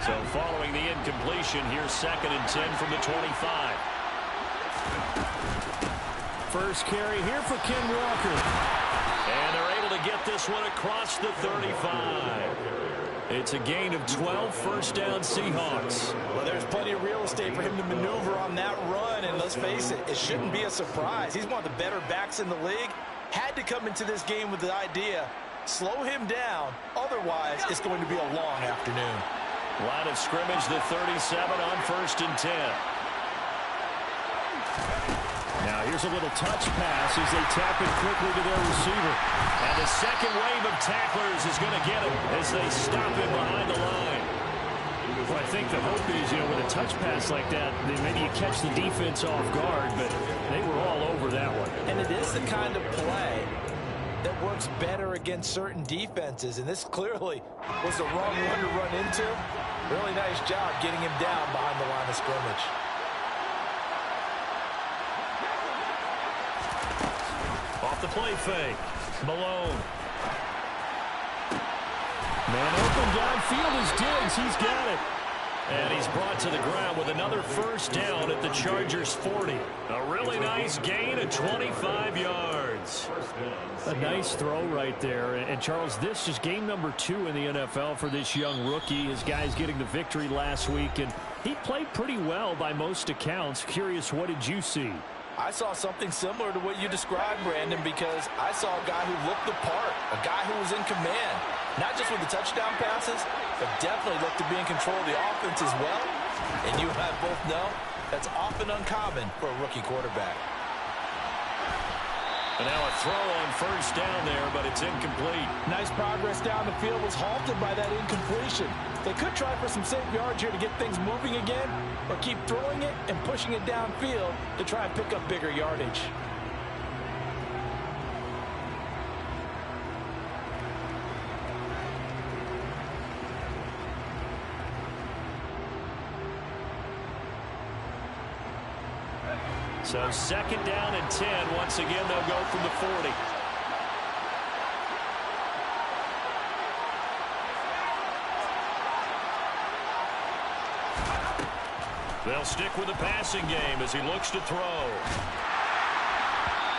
So following the incompletion, here's 2nd and 10 from the 25. First carry here for Ken Walker. And they're able to get this one across the 35. It's a gain of 12, first down Seahawks. Well, there's plenty of real estate for him to maneuver on that run, and let's face it, it shouldn't be a surprise. He's one of the better backs in the league. Had to come into this game with the idea, slow him down, otherwise it's going to be a long afternoon. Line of scrimmage, the 37 on 1st and 10. Now here's a little touch pass as they tap it quickly to their receiver. And the second wave of tacklers is going to get him as they stop him behind the line. Well, I think the hope is, with a touch pass like that, maybe you catch the defense off guard, but they were all over that one. And it is the kind of play that works better against certain defenses, and this clearly was the wrong one to run into. Really nice job getting him down behind the line of scrimmage. Off the play fake. Malone. Man open downfield is Diggs. He's got it. And he's brought to the ground with another first down at the Chargers' 40. A really nice gain of 25 yards. A nice throw right there. And Charles, this is game number 2 in the NFL for this young rookie. His guys getting the victory last week, and he played pretty well by most accounts. Curious, what did you see? I saw something similar to what you described, Brandon, because I saw a guy who looked the part, a guy who was in command, not just with the touchdown passes, but definitely looked to be in control of the offense as well. And you and I both know that's often uncommon for a rookie quarterback. And now a throw on first down there, but it's incomplete. Nice progress down the field was halted by that incompletion. They could try for some safe yards here to get things moving again, or keep throwing it and pushing it downfield to try and pick up bigger yardage. So 2nd down and 10. Once again, they'll go from the 40. They'll stick with the passing game as he looks to throw.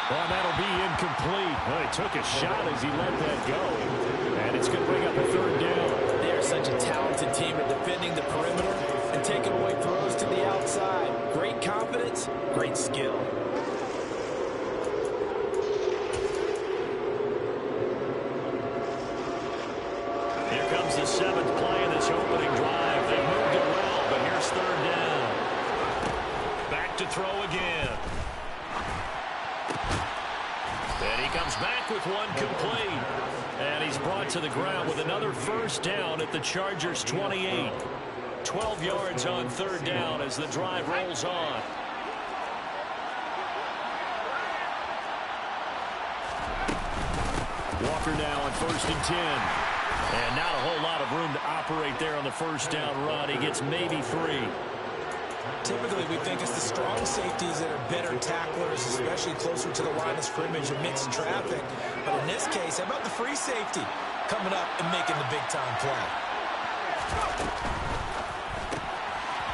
Well, that'll be incomplete. Well, he took a shot as he let that go. And it's going to bring up a 3rd down. They are such a talented team at defending the perimeter and taking away throws to the outside. Great confidence, great skill. Here comes the 7th play of this opening drive. They moved it well, but here's 3rd down. Back to throw again. And he comes back with one complete. And he's brought to the ground with another first down at the Chargers' 28. 12 yards on 3rd down as the drive rolls on. Walker now on 1st and 10. And not a whole lot of room to operate there on the first down run. He gets maybe 3. Typically, we think it's the strong safeties that are better tacklers, especially closer to the line of scrimmage amidst traffic. But in this case, how about the free safety coming up and making the big-time play?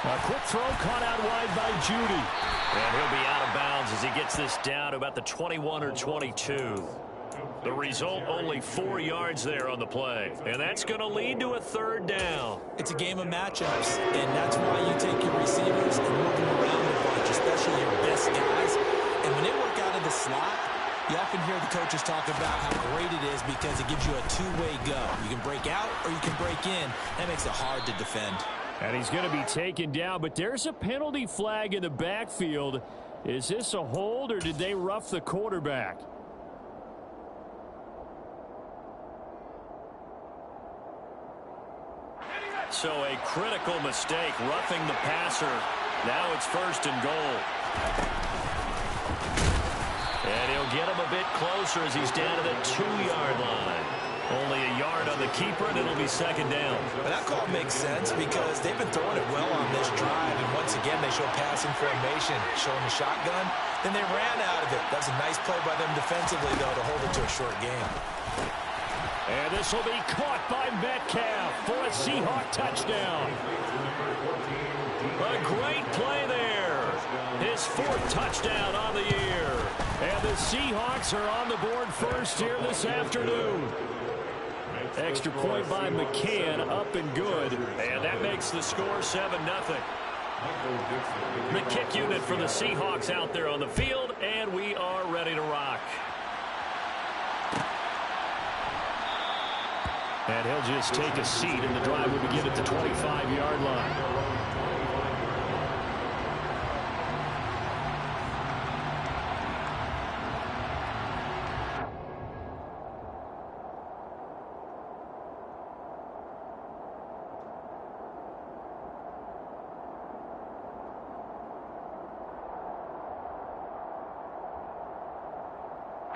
A quick throw caught out wide by Judy. And he'll be out of bounds as he gets this down to about the 21 or 22. The result, only 4 yards there on the play. And that's going to lead to a 3rd down. It's a game of matchups, and that's why you take your receivers and move them around a bunch, especially your best guys. And when they work out of the slot, you often hear the coaches talk about how great it is because it gives you a two-way go. You can break out or you can break in. That makes it hard to defend. And he's going to be taken down, but there's a penalty flag in the backfield. Is this a hold, or did they rough the quarterback? So a critical mistake, roughing the passer. Now it's 1st and goal. And he'll get him a bit closer as he's down to the 2-yard line. Only a yard on the keeper, and it'll be 2nd down. But that call makes sense because they've been throwing it well on this drive, and once again they show passing formation, showing the shotgun. Then they ran out of it. That's a nice play by them defensively, though, to hold it to a short game. And this will be caught by Metcalf. for a Seahawk touchdown. A great play there. His 4th touchdown on the year. And the Seahawks are on the board first here this afternoon. Extra point by McCann, up and good. And that makes the score 7-0. The kick unit for the Seahawks out there on the field, and we are ready to rock. And he'll just take a seat, and the drive will begin at the 25-yard line.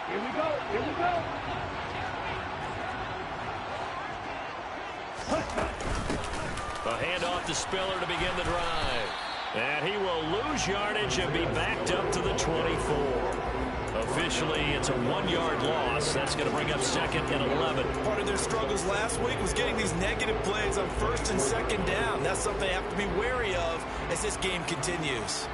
Here we go. Here we go. A handoff to Spiller to begin the drive. And he will lose yardage and be backed up to the 24. Officially, it's a 1-yard loss. That's going to bring up 2nd and 11. Part of their struggles last week was getting these negative plays on 1st and 2nd down. That's something they have to be wary of as this game continues.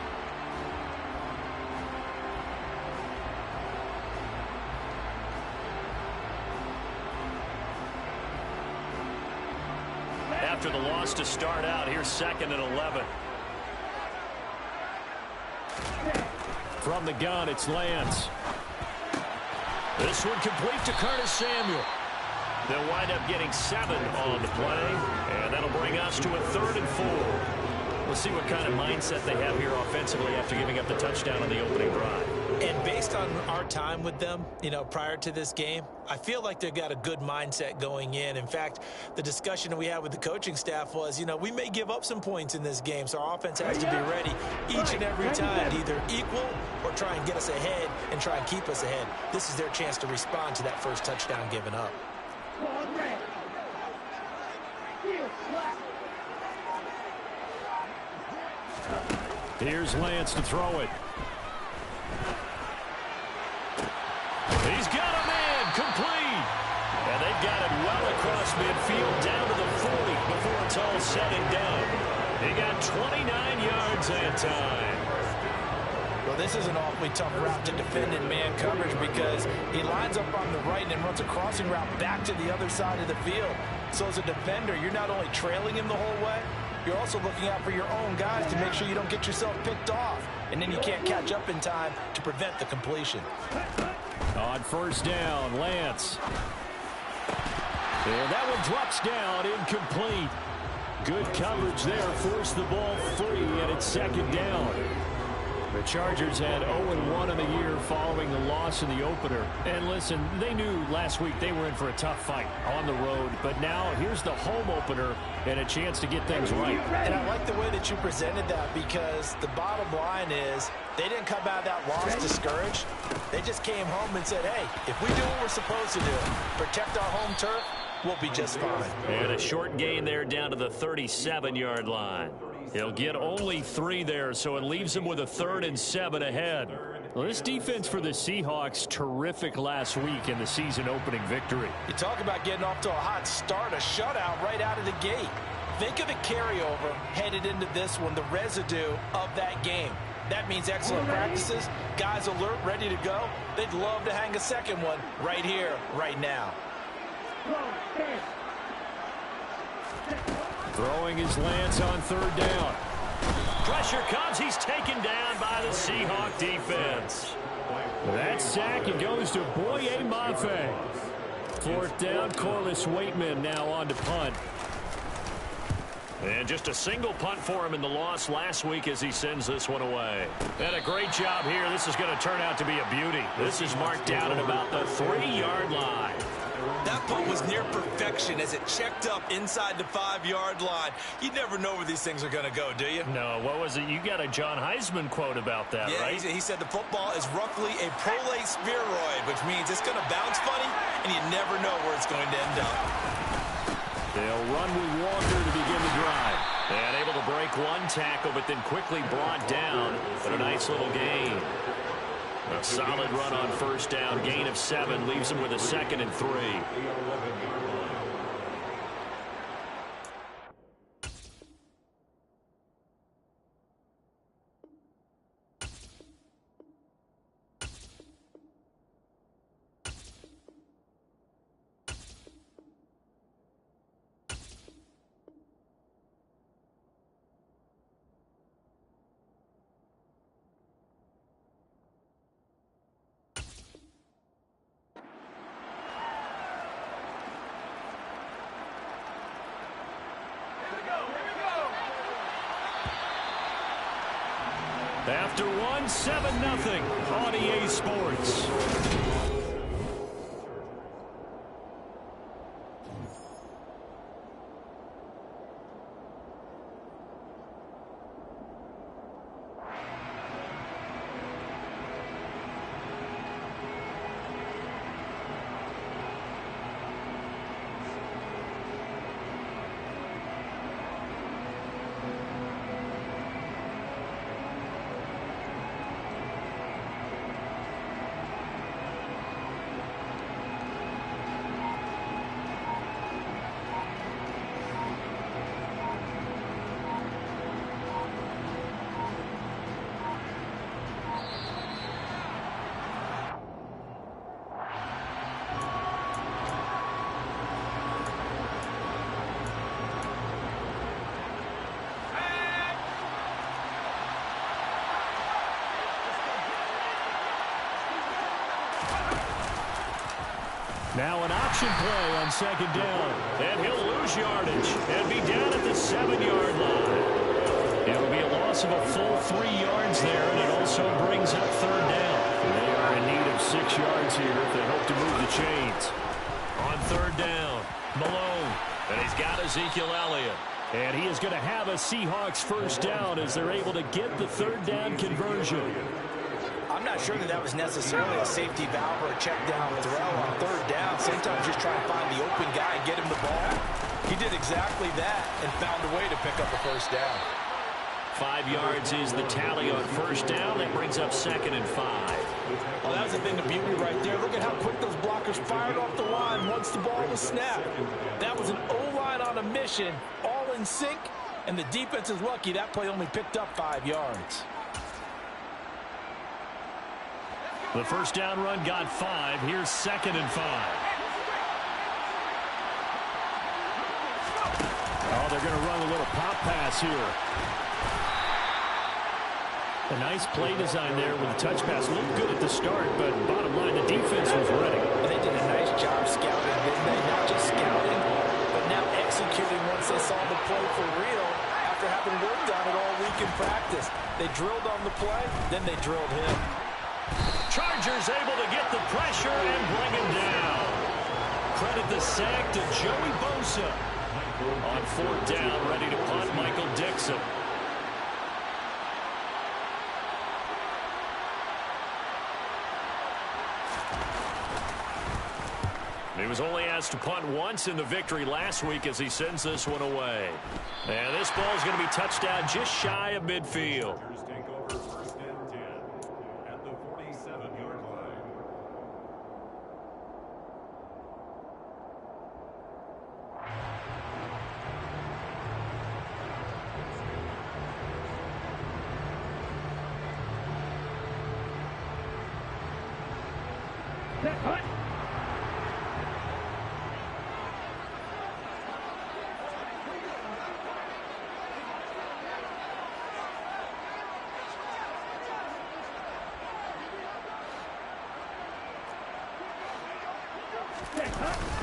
After the loss to start out, here's 2nd and 11. From the gun, it's Lance. This one complete to Curtis Samuel. They'll wind up getting 7 on the play, and that'll bring us to a 3rd and 4. We'll see what kind of mindset they have here offensively after giving up the touchdown on the opening drive. And based on our time with them, prior to this game, I feel like they've got a good mindset going in. In fact, the discussion that we had with the coaching staff was, we may give up some points in this game, so our offense has to be ready each and every time to either equal or try and get us ahead and try and keep us ahead. This is their chance to respond to that first touchdown given up. Here's Lance to throw it. He's got him in, complete. And they've got it well across midfield down to the 40 before it's all said and done. He got 29 yards that time. Well, this is an awfully tough route to defend in man coverage because he lines up on the right and then runs a crossing route back to the other side of the field. So as a defender, you're not only trailing him the whole way, you're also looking out for your own guys to make sure you don't get yourself picked off. And then you can't catch up in time to prevent the completion. On 1st down, Lance. And that one drops down, incomplete. Good coverage there, forced the ball free, and it's 2nd down. The Chargers had 0-1 in the year following the loss in the opener. And listen, they knew last week they were in for a tough fight on the road. But now here's the home opener and a chance to get things right. And I like the way that you presented that because the bottom line is they didn't come out of that loss discouraged. They just came home and said, hey, if we do what we're supposed to do, protect our home turf, we'll be just fine. And a short gain there down to the 37-yard line. He'll get only 3 there, so it leaves him with a 3rd and 7 ahead. Well, this defense for the Seahawks, terrific last week in the season-opening victory. You talk about getting off to a hot start, a shutout right out of the gate. Think of the carryover headed into this one, the residue of that game. That means excellent practices, guys alert, ready to go. They'd love to hang a second one right here, right now. Throwing his Lance on 3rd down. Pressure comes. He's taken down by the Seahawk defense. That sack, it goes to Boye Mafe. 4th down, Corliss Waitman now on to punt. And just a single punt for him in the loss last week as he sends this one away. And a great job here. This is going to turn out to be a beauty. This is marked down at about the 3-yard line. That punt was near perfection as it checked up inside the 5-yard line. You never know where these things are going to go, do you? No, what was it? You got a John Heisman quote about that, yeah, right? He said the football is roughly a prolate spheroid, which means it's going to bounce funny, and you never know where it's going to end up. They'll run with Walker to begin the drive. And able to break one tackle, but then quickly brought down. But a nice little gain. A solid run on 1st down. Gain of 7 leaves him with a 2nd and 3. After one, 7-0 on EA Sports. Now an option play on second down. And he'll lose yardage and be down at the 7-yard line. It'll be a loss of a full 3 yards there, and it also brings up third down. They are in need of 6 yards here if they hope to move the chains. On third down, Malone. And he's got Ezekiel Elliott. And he is going to have a Seahawks first down as they're able to get the third down conversion. I'm not sure that was necessarily a safety valve or a check down throw on third down. Sometimes just try to find the open guy and get him the ball. He did exactly that and found a way to pick up a first down. 5 yards is the tally on first down. That brings up 2nd and 5. Well, that was a thing of beauty right there. Look at how quick those blockers fired off the line once the ball was snapped. That was an O-line on a mission, all in sync, and the defense is lucky that play only picked up 5 yards. The first down run got 5. Here's 2nd and 5. Oh, they're going to run a little pop pass here. A nice play design there with the touch pass. Looked good at the start, but bottom line, the defense was ready. And they did a nice job scouting, didn't they? Not just scouting, but now executing once they saw the play for real after having worked on it all week in practice. They drilled on the play, then they drilled him. Chargers able to get the pressure and bring him down. Credit the sack to Joey Bosa. On fourth down, ready to punt, Michael Dixon. He was only asked to punt once in the victory last week as he sends this one away. And this ball is going to be touched down just shy of midfield.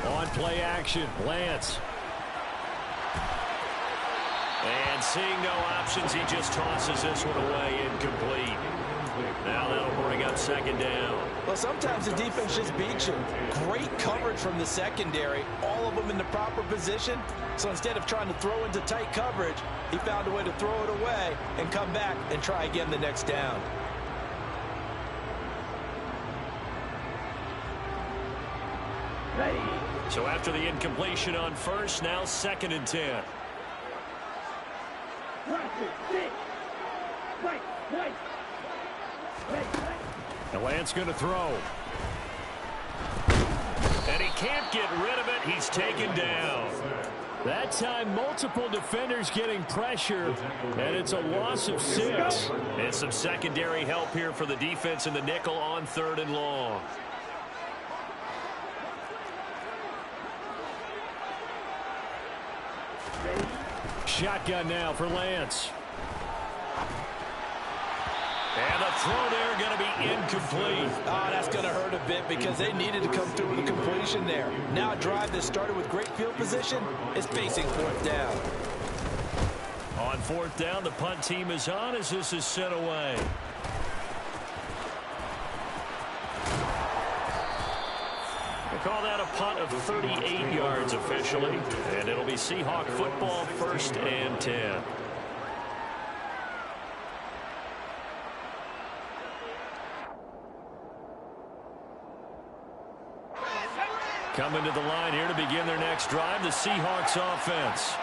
On play action, Lance. And seeing no options, he just tosses this one away, incomplete. Now that'll bring up second down. Well, sometimes the defense just beats you. Great coverage from the secondary, all of them in the proper position. So instead of trying to throw into tight coverage, he found a way to throw it away and come back and try again the next down. Ready. So after the incompletion on first, now 2nd and 10. And Lance going to throw. And he can't get rid of it. He's taken down. That time, multiple defenders getting pressure, and it's a loss of 6. And some secondary help here for the defense in the nickel on 3rd and long. Shotgun now for Lance. And the throw there going to be incomplete. Oh, that's going to hurt a bit because they needed to come through with a completion there. Now a drive that started with great field position is facing 4th down. On fourth down, the punt team is on as this is sent away. We'll call that a punt of 38 yards officially, and it'll be Seahawk football, 1st and 10. Coming to the line here to begin their next drive, the Seahawks offense.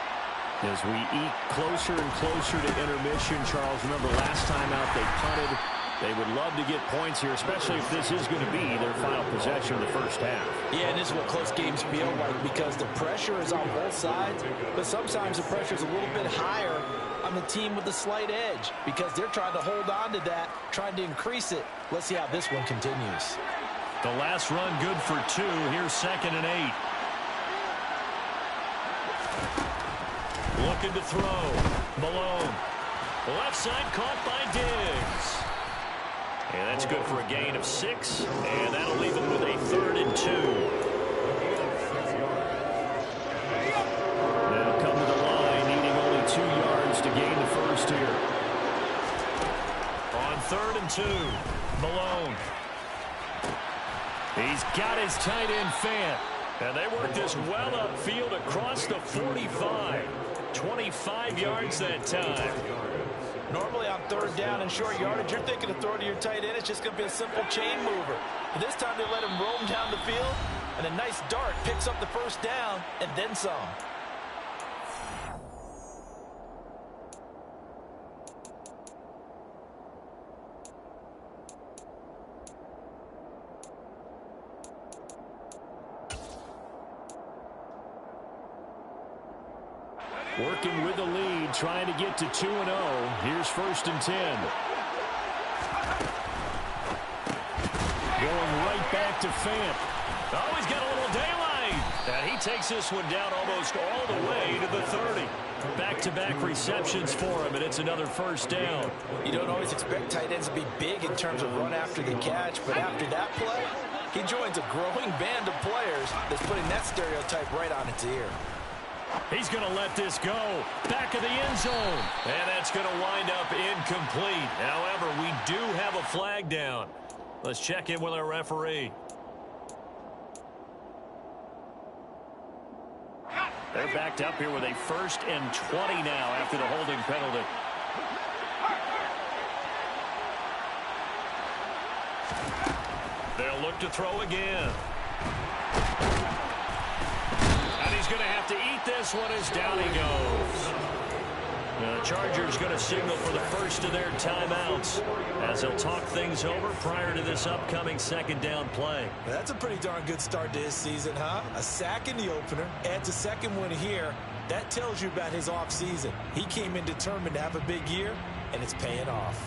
As we eke closer and closer to intermission, Charles, remember last time out they punted. They would love to get points here, especially if this is going to be their final possession of the first half. Yeah, and this is what close games feel like because the pressure is on both sides, but sometimes the pressure is a little bit higher on the team with the slight edge because they're trying to hold on to that, trying to increase it. Let's see how this one continues. The last run good for 2. Here's 2nd and 8. Looking to throw. Malone. Left side caught by Diggs. And that's good for a gain of 6. And that'll leave him with a 3rd and 2. Now come to the line, needing only 2 yards to gain the first here. On 3rd and 2. Malone. He's got his tight end Fant. And they work this well upfield across the 45. 25 yards that time. Normally on 3rd down and short yardage, you're thinking of throwing to your tight end. It's just going to be a simple chain mover. But this time they let him roam down the field, and a nice dart picks up the first down and then some. Working with the lead, trying to get to 2-0. Here's 1st and 10. Going right back to Fant. Oh, he's got a little daylight. And he takes this one down almost all the way to the 30. Back-to-back receptions for him, and it's another 1st down. You don't always expect tight ends to be big in terms of run after the catch, but after that play, he joins a growing band of players that's putting that stereotype right on its ear. He's going to let this go. Back of the end zone. And that's going to wind up incomplete. However, we do have a flag down. Let's check in with our referee. They're backed up here with a 1st and 20 now after the holding penalty. They'll look to throw again. He's going to have to eat this one as down he goes. The Chargers going to signal for the first of their timeouts as they'll talk things over prior to this upcoming 2nd down play. That's a pretty darn good start to his season, huh? A sack in the opener, adds a 2nd one here. That tells you about his offseason. He came in determined to have a big year, and it's paying off.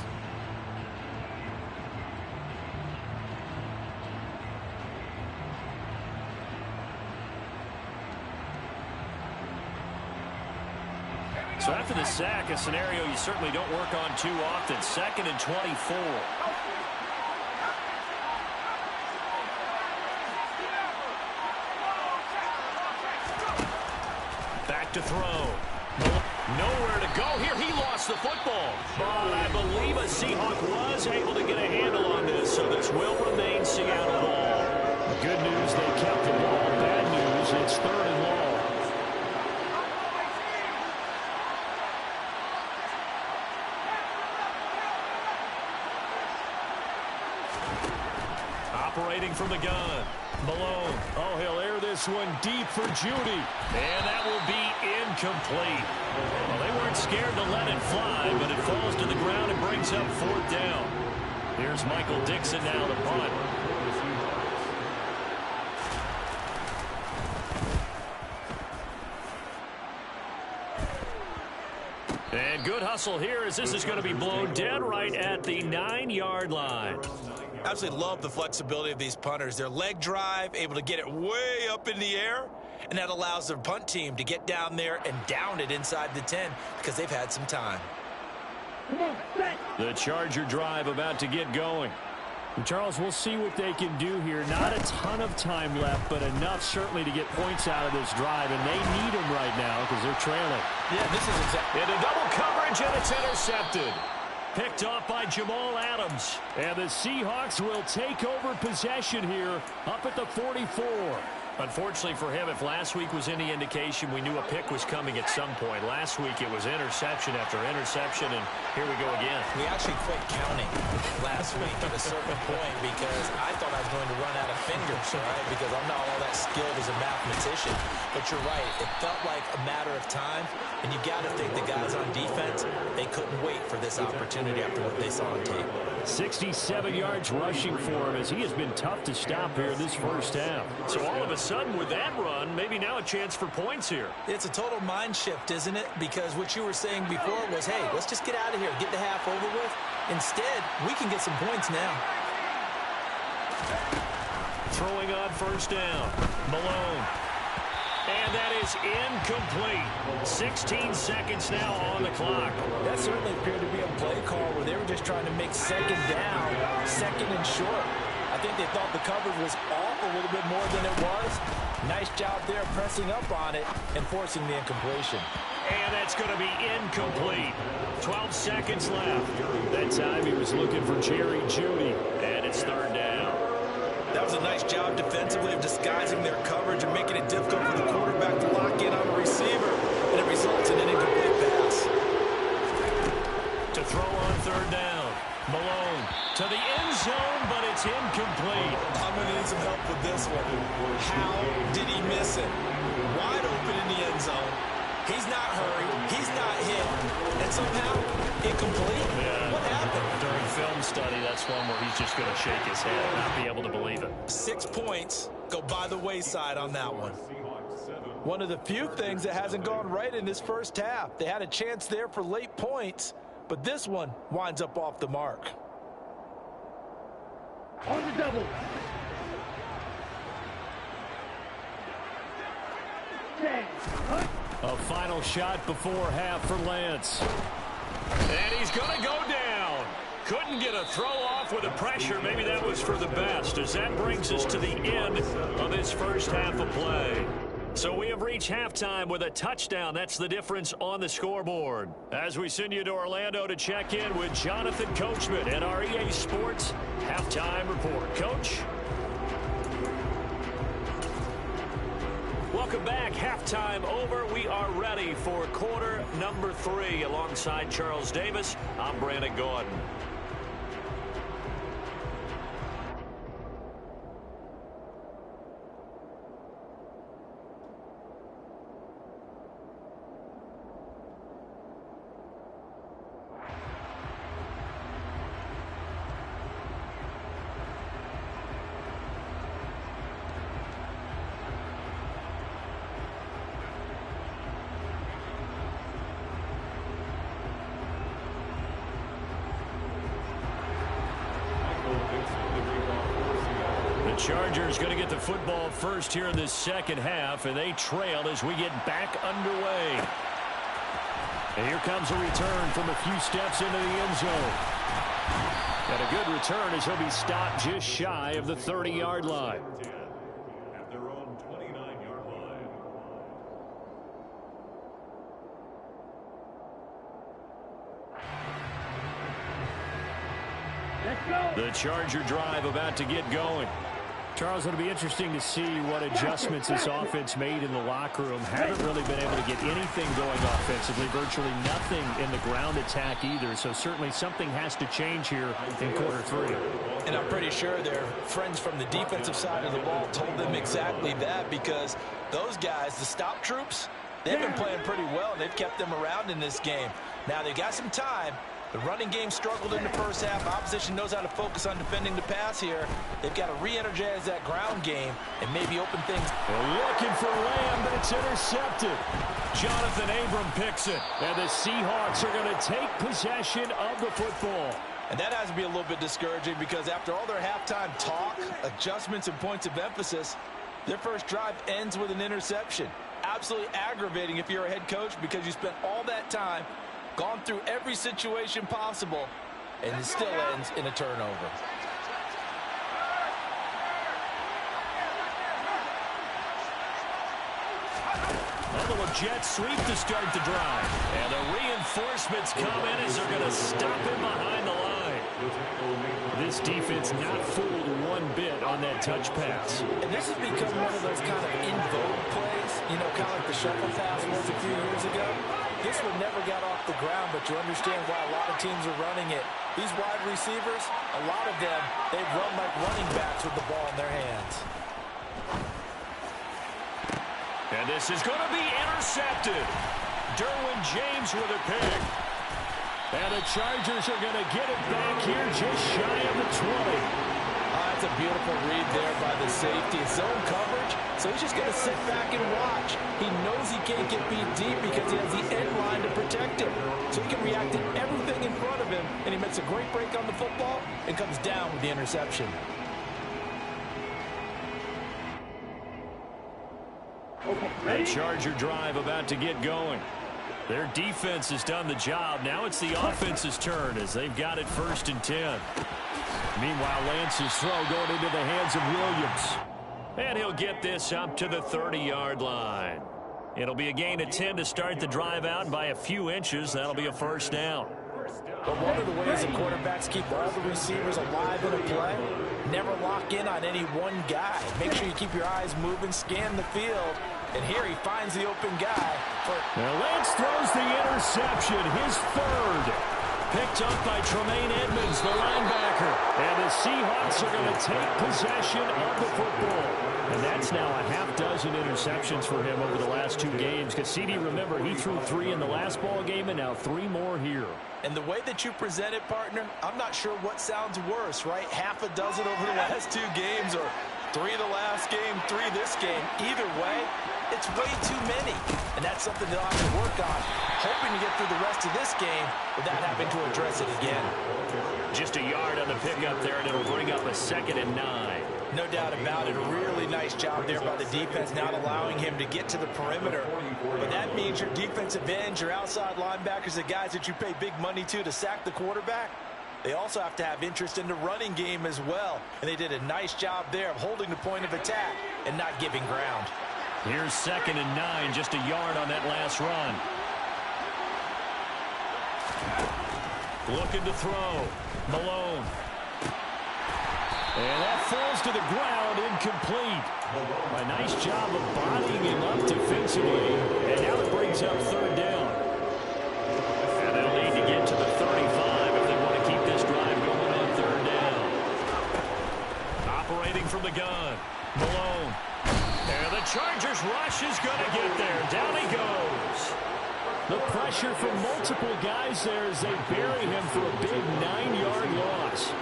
So after the sack, a scenario you certainly don't work on too often. 2nd and 24. Back to throw. Nowhere to go here. He lost the football. But I believe a Seahawk was able to get a handle on this, so this will remain Seattle ball. Good news, they kept the ball. Bad news, it's 3rd and long. Operating from the gun. Malone. Oh, he'll air this one deep for Judy. And that will be incomplete. Well, they weren't scared to let it fly, but it falls to the ground and brings up 4th down. Here's Michael Dixon now to punt. And good hustle here as this is going to be blown dead right at the 9-yard line. Absolutely love the flexibility of these punters. Their leg drive, able to get it way up in the air, and that allows their punt team to get down there and down it inside the 10 because they've had some time. The Charger drive about to get going. Charles, we'll see what they can do here. Not a ton of time left, but enough certainly to get points out of this drive, and they need them right now because they're trailing. Yeah, this is exactly. Into double coverage, and it's intercepted. Picked off by Jamal Adams. And the Seahawks will take over possession here up at the 44. Unfortunately for him, if last week was any indication, we knew a pick was coming at some point. Last week it was interception after interception, and here we go again. We actually quit counting last week at a certain point because I thought I was going to run out of fingers, right? Because I'm not all that skilled as a mathematician. But you're right. It felt like a matter of time, and you got to think the guys on defense, they couldn't wait for this opportunity after what they saw on tape. 67 yards rushing for him as he has been tough to stop here this first half. So all of a sudden with that run, maybe now a chance for points here. It's a total mind shift, isn't it? Because what you were saying before was, hey, let's just get out of here, get the half over with. Instead, we can get some points now. Throwing on first down. Malone. And that is incomplete. 16 seconds now on the clock. That certainly appeared to be a play call where they were just trying to make second down, second and short. I think they thought the coverage was off a little bit more than it was. Nice job there pressing up on it and forcing the incompletion. And that's going to be incomplete. 12 seconds left. That time he was looking for Jerry Jeudy. And it's third down. That was a nice job defensively of disguising their coverage and making it difficult for the quarterback to lock in on a receiver. And it results in an incomplete pass. To throw on third down. Malone to the end zone, but it's incomplete. I'm going to need some help with this one. How did he miss it? Wide open in the end zone. He's not hurried. He's not hit. And somehow, incomplete? Yeah. What happened? During film study, that's one where he's just going to shake his head and not be able to believe it. 6 points go by the wayside on that one. One of the few things that hasn't gone right in this first half. They had a chance there for late points, but this one winds up off the mark. On the double. A final shot before half for Lance. And he's going to go down. Couldn't get a throw off with the pressure. Maybe that was for the best, as that brings us to the end of this first half of play. So we have reached halftime with a touchdown. That's the difference on the scoreboard. As we send you to Orlando to check in with Jonathan Coachman at our EA Sports Halftime Report. Coach? Welcome back. Halftime over. We are ready for quarter number 3 alongside Charles Davis. I'm Brandon Gordon. The Chargers going to get the football first here in this second half, and they trail as we get back underway. And here comes a return from a few steps into the end zone. And a good return as he'll be stopped just shy of the 30-yard line. At their own 29-yard line. Let's go. The Charger drive about to get going. Charles, it'll be interesting to see what adjustments this offense made in the locker room. Haven't really been able to get anything going offensively, virtually nothing in the ground attack either. So certainly something has to change here in quarter 3. And I'm pretty sure their friends from the defensive side of the ball told them exactly that, because those guys, the stop troops, they've been playing pretty well, and they've kept them around in this game. Now, they've got some time. The running game struggled in the first half. Opposition knows how to focus on defending the pass here. They've got to re-energize that ground game and maybe open things. They're looking for Lamb, but it's intercepted. Jonathan Abram picks it. And the Seahawks are going to take possession of the football. And that has to be a little bit discouraging, because after all their halftime talk, adjustments, and points of emphasis, their first drive ends with an interception. Absolutely aggravating if you're a head coach, because you spent all that time, gone through every situation possible, and it still ends in a turnover. jet sweep to start the drive. And the reinforcements come in as they're going to stop him behind the line. This defense not fooled one bit on that touch pass. And this has become one of those kind of in vogue plays, you know, kind of like the shuffle pass was a few years ago. This one never got off the ground, but you understand why a lot of teams are running it. These wide receivers, a lot of them, they've run like running backs with the ball in their hands. And this is going to be intercepted. Derwin James with a pick. And the Chargers are going to get it back here just shy of the 20. That's a beautiful read there by the safety. Zone coverage, so he's just going to sit back and watch. He knows he can't get beat deep because he has the end line to protect him. So he can react to everything in front of him, and he makes a great break on the football and comes down with the interception. The Charger drive about to get going. Their defense has done the job. Now it's the offense's turn as they've got it 1st and 10. Meanwhile, Lance's throw going into the hands of Williams. And he'll get this up to the 30-yard line. It'll be a gain of 10 to start the drive out, and by a few inches, that'll be a 1st down. But one of the ways that quarterbacks keep all the receivers alive in a play, never lock in on any one guy. Make sure you keep your eyes moving, scan the field, and here he finds the open guy. Now Lance throws the interception, his 3rd. Picked up by Tremaine Edmonds, the linebacker. And the Seahawks are going to take possession of the football. And that's now a half-dozen interceptions for him over the last 2 games. Because CD, remember, he threw 3 in the last ball game and now 3 more here. And the way that you present it, partner, I'm not sure what sounds worse, right? Half a dozen over the last 2 games or 3 the last game, 3 this game. Either way, it's way too many. And that's something they'll have to work on, hoping to get through the rest of this game without having to address it again. Just a yard on the pickup there, and it'll bring up a 2nd and 9. No doubt about it. A really nice job there by the defense, not allowing him to get to the perimeter. But that means your defensive ends, your outside linebackers, the guys that you pay big money to sack the quarterback, they also have to have interest in the running game as well. And they did a nice job there of holding the point of attack and not giving ground. Here's 2nd and 9, just a yard on that last run. Looking to throw. Malone. And that falls to the ground, incomplete. A nice job of bodying him up defensively. And now it brings up 3rd down. And they'll need to get to the 35 if they want to keep this drive going on 3rd down. Operating from the gun. Malone. And the Chargers rush is going to get there. Down he goes. The pressure from multiple guys there as they bury him for a big 9-yard loss.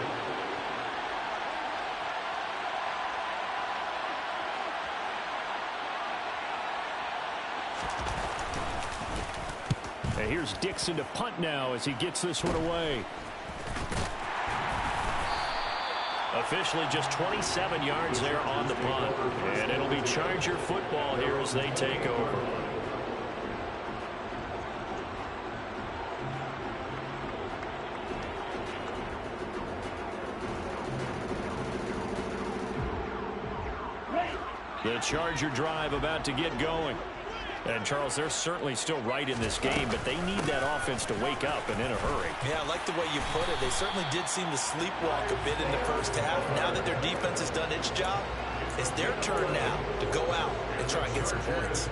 And here's Dixon to punt now as he gets this one away. Officially just 27 yards there on the punt. And it'll be Charger football here as they take over. The Charger drive about to get going. And, Charles, they're certainly still right in this game, but they need that offense to wake up and in a hurry. Yeah, I like the way you put it. They certainly did seem to sleepwalk a bit in the first half. Now that their defense has done its job, it's their turn now to go out and try and get some points.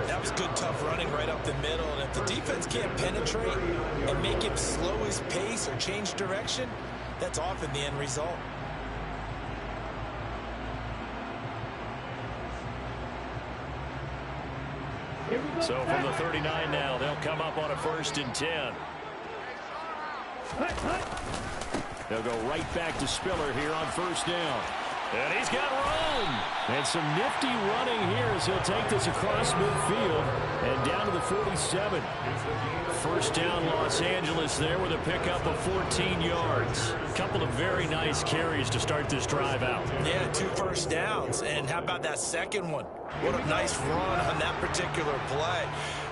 That was good, tough running right up the middle. And if the defense can't penetrate and make him slow his pace or change direction, that's often the end result. So from the 39 now, they'll come up on a 1st and 10. They'll go right back to Spiller here on 1st down. And he's got room. And some nifty running here as he'll take this across midfield and down to the 47. 1st down Los Angeles there with a pickup of 14 yards. A couple of very nice carries to start this drive out. Yeah, 2 first downs. And how about that second one? What a nice run on that particular play.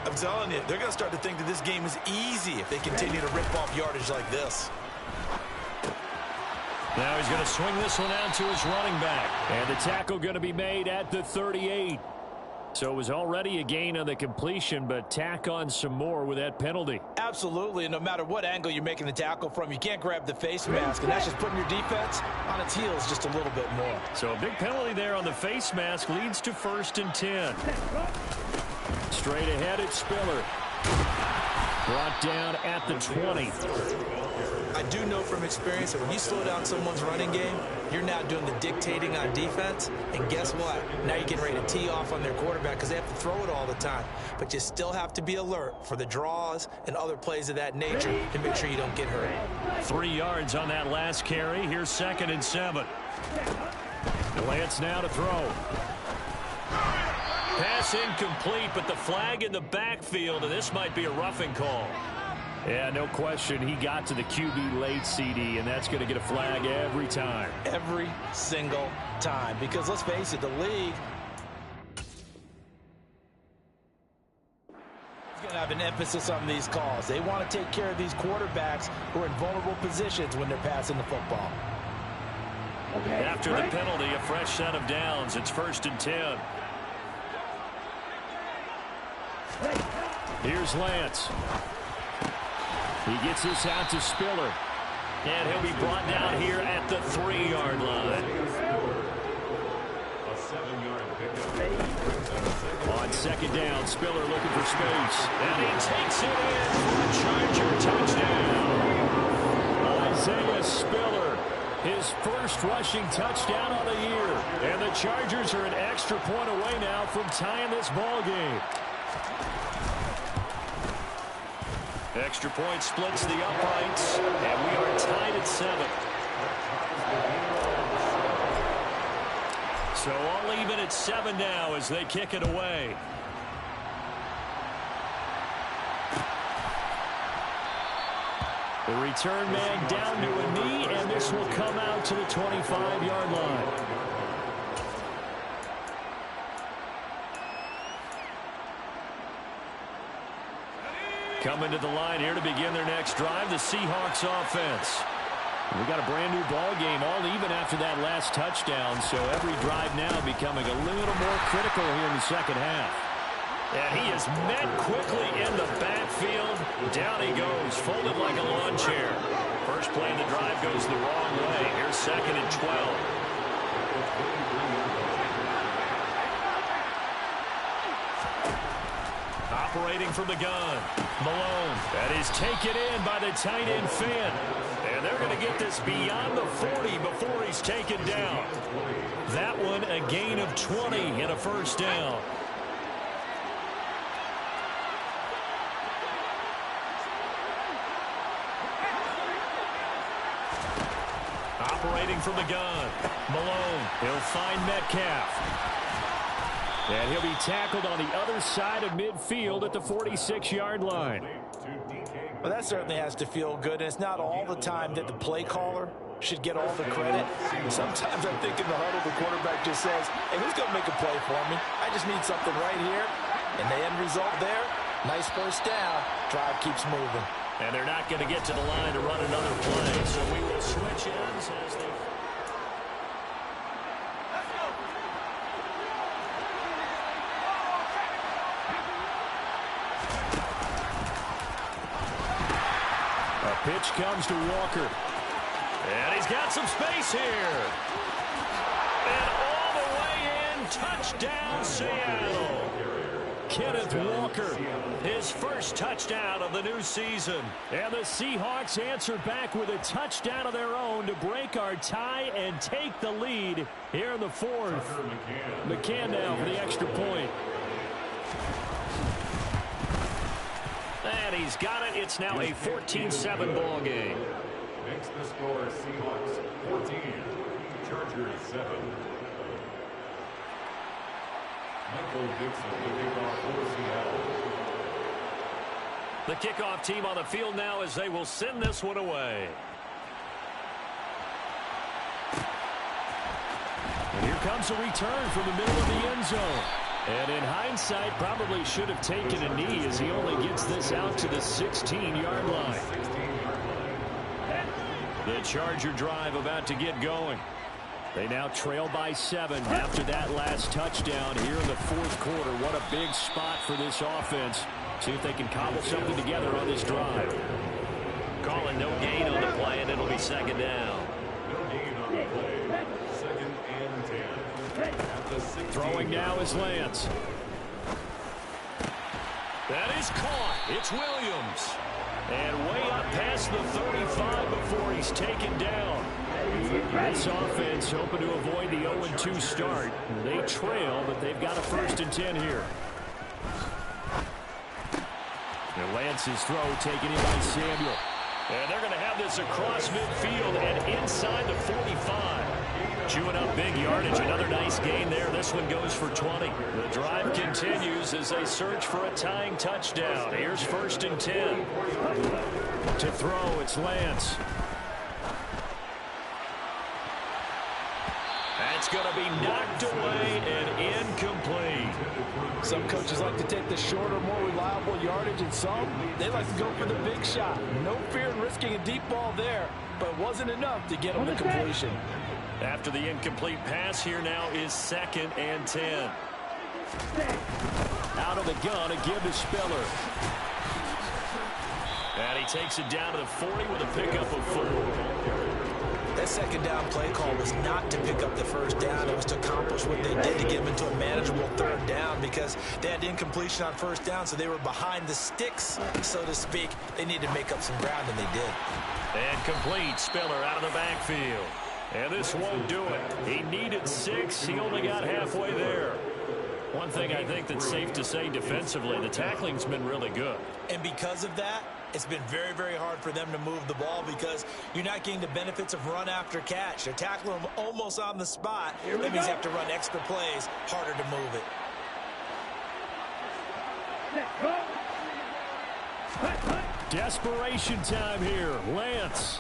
I'm telling you, they're going to start to think that this game is easy if they continue to rip off yardage like this. Now he's going to swing this one out to his running back. And the tackle going to be made at the 38. So it was already a gain on the completion, but tack on some more with that penalty. Absolutely, and no matter what angle you're making the tackle from, you can't grab the face mask, and that's just putting your defense on its heels just a little bit more. So a big penalty there on the face mask leads to 1st and 10. Straight ahead, it's Spiller. Brought down at the 20. I do know from experience that when you slow down someone's running game, you're now doing the dictating on defense. And guess what? Now you're getting ready to tee off on their quarterback because they have to throw it all the time. But you still have to be alert for the draws and other plays of that nature to make sure you don't get hurt. 3 yards on that last carry. Here's 2nd and 7. Lance now to throw. Pass incomplete, but the flag in the backfield, and this might be a roughing call. Yeah, no question. He got to the QB late, CD, and that's going to get a flag every time. Every single time. Because let's face it, the league is going to have an emphasis on these calls. They want to take care of these quarterbacks who are in vulnerable positions when they're passing the football. After the penalty, a fresh set of downs. It's 1st and 10. Here's Lance. He gets this out to Spiller. And he'll be brought down here at the 3-yard line. A 7-yard pickup. On 2nd down, Spiller looking for space. And he takes it in for a Charger touchdown. Isaiah Spiller, his first rushing touchdown on the year. And the Chargers are an extra point away now from tying this ball game. Extra point splits the uprights, and we are tied at 7. So all even at 7 now as they kick it away. The return man down to a knee, and this will come out to the 25-yard line. Coming to the line here to begin their next drive, the Seahawks offense. We got a brand new ball game, all even after that last touchdown, so every drive now becoming a little more critical here in the second half. And he is met quickly in the backfield. Down he goes, folded like a lawn chair. First play of the drive goes the wrong way. Here's 2nd and 12. Operating from the gun, Malone. That is taken in by the tight end Finn. And they're going to get this beyond the 40 before he's taken down. That one a gain of 20 and a first down. Operating from the gun, Malone. He'll find Metcalf. And he'll be tackled on the other side of midfield at the 46-yard line. Well, that certainly has to feel good, and it's not all the time that the play caller should get all the credit. Sometimes I think in the huddle, the quarterback just says, hey, who's going to make a play for me? I just need something right here. And the end result there, nice first down. Drive keeps moving. And they're not going to get to the line to run another play, so we will switch ends as they... Pitch comes to Walker. And he's got some space here. And all the way in, touchdown Seattle. Kenneth Walker, his first touchdown of the new season. And the Seahawks answer back with a touchdown of their own to break our tie and take the lead here in the 4th. McCann now for the extra point. And he's got it. It's now a 14-7 ball game. Makes the score Seahawks 14, Chargers 7. Michael Dixon will kick off for Seattle. The kickoff team on the field now as they will send this one away. And here comes a return from the middle of the end zone. And in hindsight, probably should have taken a knee as he only gets this out to the 16-yard line. The Charger drive about to get going. They now trail by 7 after that last touchdown here in the fourth quarter. What a big spot for this offense. See if they can cobble something together on this drive. Calling no gain on the play, and it'll be second down. No gain on the play. 2nd and 10. At the 16. Throwing now is Lance. That is caught. It's Williams. And way up past the 35 before he's taken down. This offense hoping to avoid the 0-2 start. They trail, but they've got a 1st and 10 here. And Lance's throw taken in by Samuel. And they're going to have this across midfield and inside the 45. Chewing up big yardage. Another nice gain there. This one goes for 20. The drive continues as they search for a tying touchdown. Here's 1st and 10. To throw, it's Lance. That's going to be knocked away and incomplete. Some coaches like to take the shorter, more reliable yardage, and some, they like to go for the big shot. No fear in risking a deep ball there, but it wasn't enough to get them to completion. After the incomplete pass, here now is 2nd and 10. Out of the gun, a give to Spiller. And he takes it down to the 40 with a pickup of 4. That 2nd down play call was not to pick up the 1st down. It was to accomplish what they did to get them into a manageable 3rd down because they had incompletion on 1st down, so they were behind the sticks, so to speak. They needed to make up some ground, and they did. And complete. Spiller out of the backfield. And this won't do it. He needed 6. He only got halfway there. One thing I think that's safe to say defensively, the tackling's been really good. And because of that, it's been very, very hard for them to move the ball because you're not getting the benefits of run after catch. They're tackling them almost on the spot. That means you have to run extra plays, harder to move it. Desperation time here. Lance.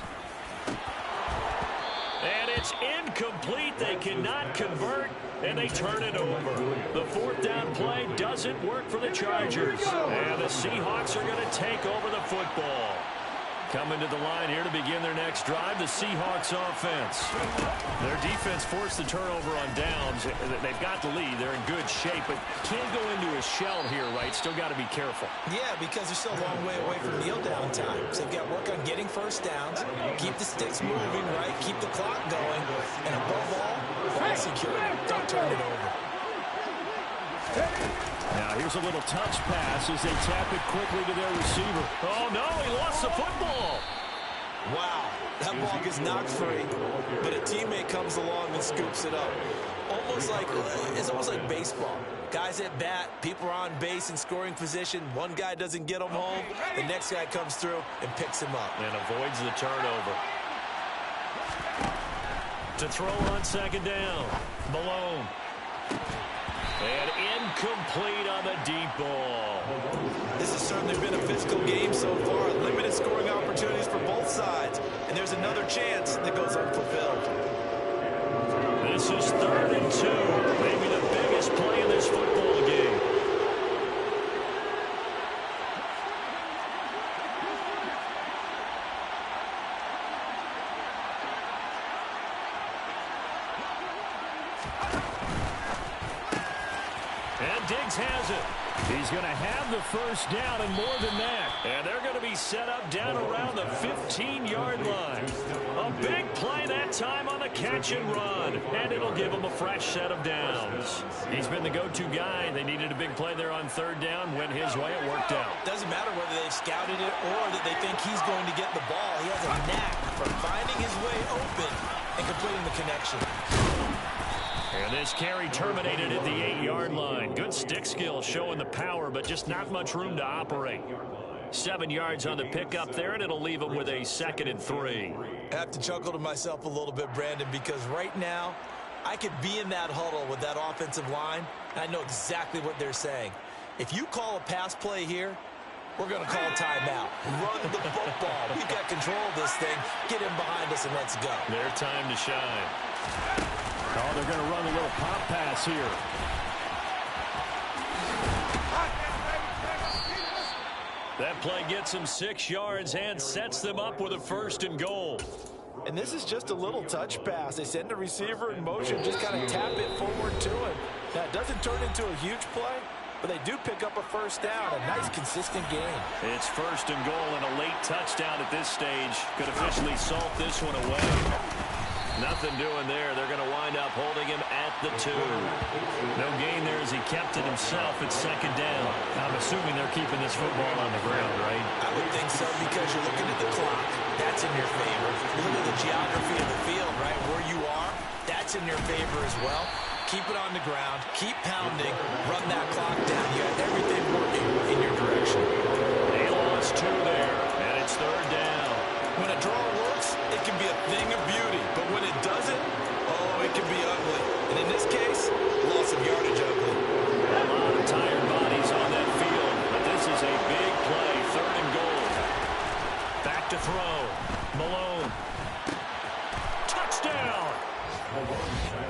And it's incomplete. They cannot convert, and they turn it over. The 4th down play doesn't work for the Chargers. And the Seahawks are going to take over the football. Coming to the line here to begin their next drive, the Seahawks offense. Their defense forced the turnover on downs. They've got the lead. They're in good shape, but can't go into a shell here, right? Still got to be careful. Yeah, because they're still a long way away from kneel down time. So they've got to work on getting 1st downs, keep the sticks moving, right? Keep the clock going, and above all, ball security. Don't turn it over. Now here's a little touch pass as they tap it quickly to their receiver. Oh, no, he lost the football. Wow, that ball gets knocked free, but a teammate comes along and scoops it up. It's almost like baseball. Guys at bat, people are on base in scoring position. One guy doesn't get him home. The next guy comes through and picks him up. And avoids the turnover. To throw on 2nd down. Malone. And incomplete on the deep ball. This has certainly been a physical game so far. Limited scoring opportunities for both sides. And there's another chance that goes unfulfilled. This is 3rd and 2. Maybe the biggest play in this football game. And Diggs has it. He's going to have the 1st down and more than that. And they're going to be set up down around the 15-yard line. A big play that time on the catch and run. And it'll give them a fresh set of downs. He's been the go-to guy. They needed a big play there on 3rd down. Went his way. It worked out. Doesn't matter whether they've scouted it or that they think he's going to get the ball. He has a knack for finding his way open and completing the connection. And this carry terminated at the 8-yard line. Good stick skill showing the power, but just not much room to operate. 7 yards on the pickup there, and it'll leave them with a 2nd and 3. I have to chuckle to myself a little bit, Brandon, because right now I could be in that huddle with that offensive line, and I know exactly what they're saying. If you call a pass play here, we're going to call a timeout. Run the football. We've got control of this thing. Get in behind us and let's go. Their time to shine. Oh, they're going to run a little pop pass here. That play gets them 6 yards and sets them up with a 1st and goal. And this is just a little touch pass. They send the receiver in motion, just kind of tap it forward to him. Now, it doesn't turn into a huge play, but they do pick up a first down. A nice, consistent gain. It's 1st and goal and a late touchdown at this stage. Could officially salt this one away. Nothing doing there. They're going to wind up holding him at the 2. No gain there as he kept it himself at 2nd down. I'm assuming they're keeping this football on the ground, right? I would think so because you're looking at the clock. That's in your favor. You look at the geography of the field, right? Where you are, that's in your favor as well. Keep it on the ground. Keep pounding. Run that clock down. You got everything working in your direction. They lost 2 there, and it's 3rd down. When a draw works, it can be a thing of beauty. But when it doesn't, oh, it can be ugly. And in this case, loss of yardage ugly. A lot of tired bodies on that field, but this is a big play. 3rd and goal. Back to throw. Malone. Touchdown!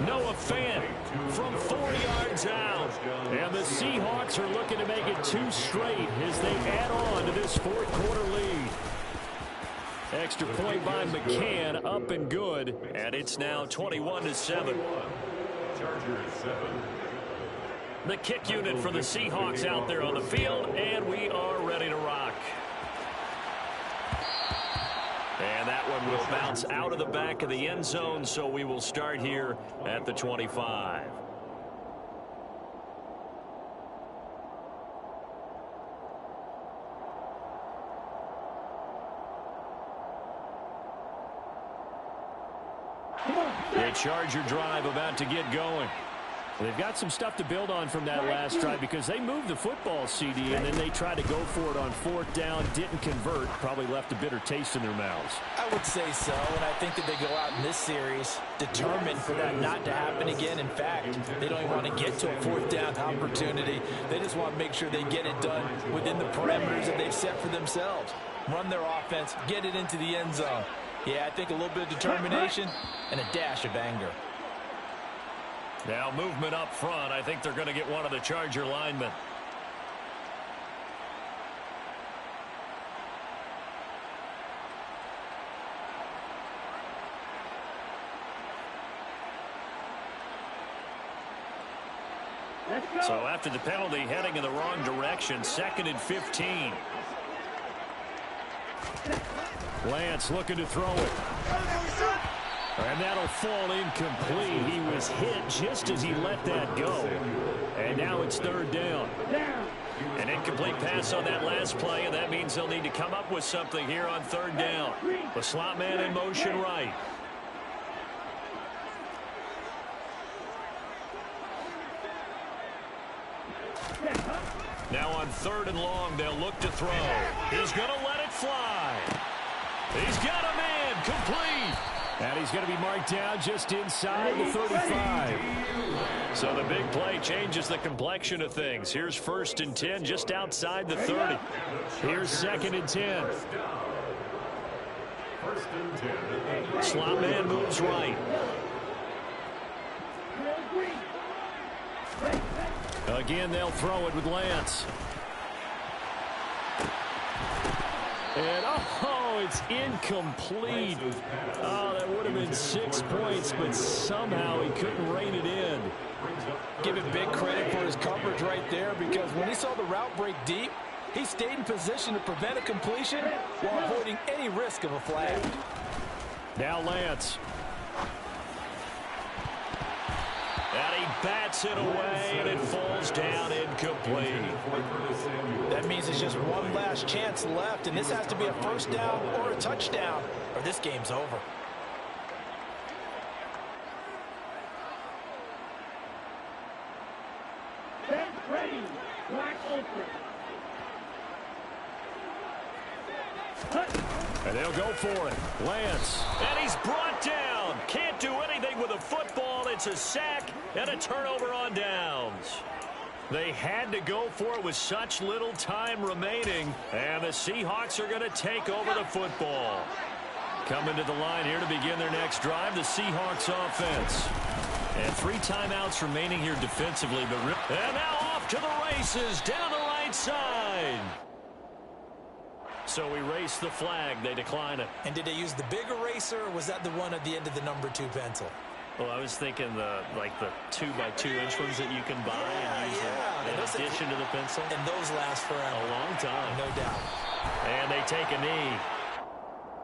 Noah Fant from 4 yards out. And the Seahawks are looking to make it 2 straight as they add on to this 4th quarter lead. Extra point by McCann, up and good. And it's now 21-7. Chargers 7. The kick unit for the Seahawks out there on the field, and we are ready to rock. And that one will bounce out of the back of the end zone, so we will start here at the 25. The Charger drive about to get going. They've got some stuff to build on from that last drive because they moved the football, CD, and then they tried to go for it on 4th down, didn't convert, probably left a bitter taste in their mouths. I would say so, and I think that they go out in this series determined for that not to happen again. In fact, they don't even want to get to a 4th down opportunity. They just want to make sure they get it done within the parameters that they've set for themselves. Run their offense, get it into the end zone. Yeah, I think a little bit of determination and a dash of anger. Now movement up front. I think they're going to get one of the Charger linemen. So after the penalty, heading in the wrong direction, 2nd and 15. Lance looking to throw it. And that'll fall incomplete. He was hit just as he let that go. And now it's 3rd down. An incomplete pass on that last play, and that means they'll need to come up with something here on 3rd down. The slot man in motion right. Now on 3rd and long, they'll look to throw. He's going to let it fly. He's got a man complete. And he's going to be marked down just inside the 35. So the big play changes the complexion of things. Here's 1st and 10 just outside the 30. Here's 2nd and 10. 1st and 10. Slot man moves right. Again, they'll throw it with Lance. And, oh, it's incomplete. Oh, that would have been 6 points, but somehow he couldn't rein it in. Give him big credit for his coverage right there because when he saw the route break deep, he stayed in position to prevent a completion while avoiding any risk of a flag. Now Lance. And he bats it away, and it falls down incomplete. That means there's just one last chance left, and this has to be a 1st down or a touchdown, or this game's over. Ready. Black open. And they'll go for it. Lance. And he's brought down. Can't do anything with a football. It's a sack and a turnover on downs. They had to go for it with such little time remaining. And the Seahawks are going to take over the football. Coming to the line here to begin their next drive, the Seahawks offense. And 3 timeouts remaining here defensively. And now off to the races down the right side. So we race the flag. They decline it. And did they use the big eraser, or was that the one at the end of the number 2 pencil? Well, I was thinking the 2x2-inch ones that you can buy and use in addition to the pencil. And those last forever. A long time. No doubt. And they take a knee.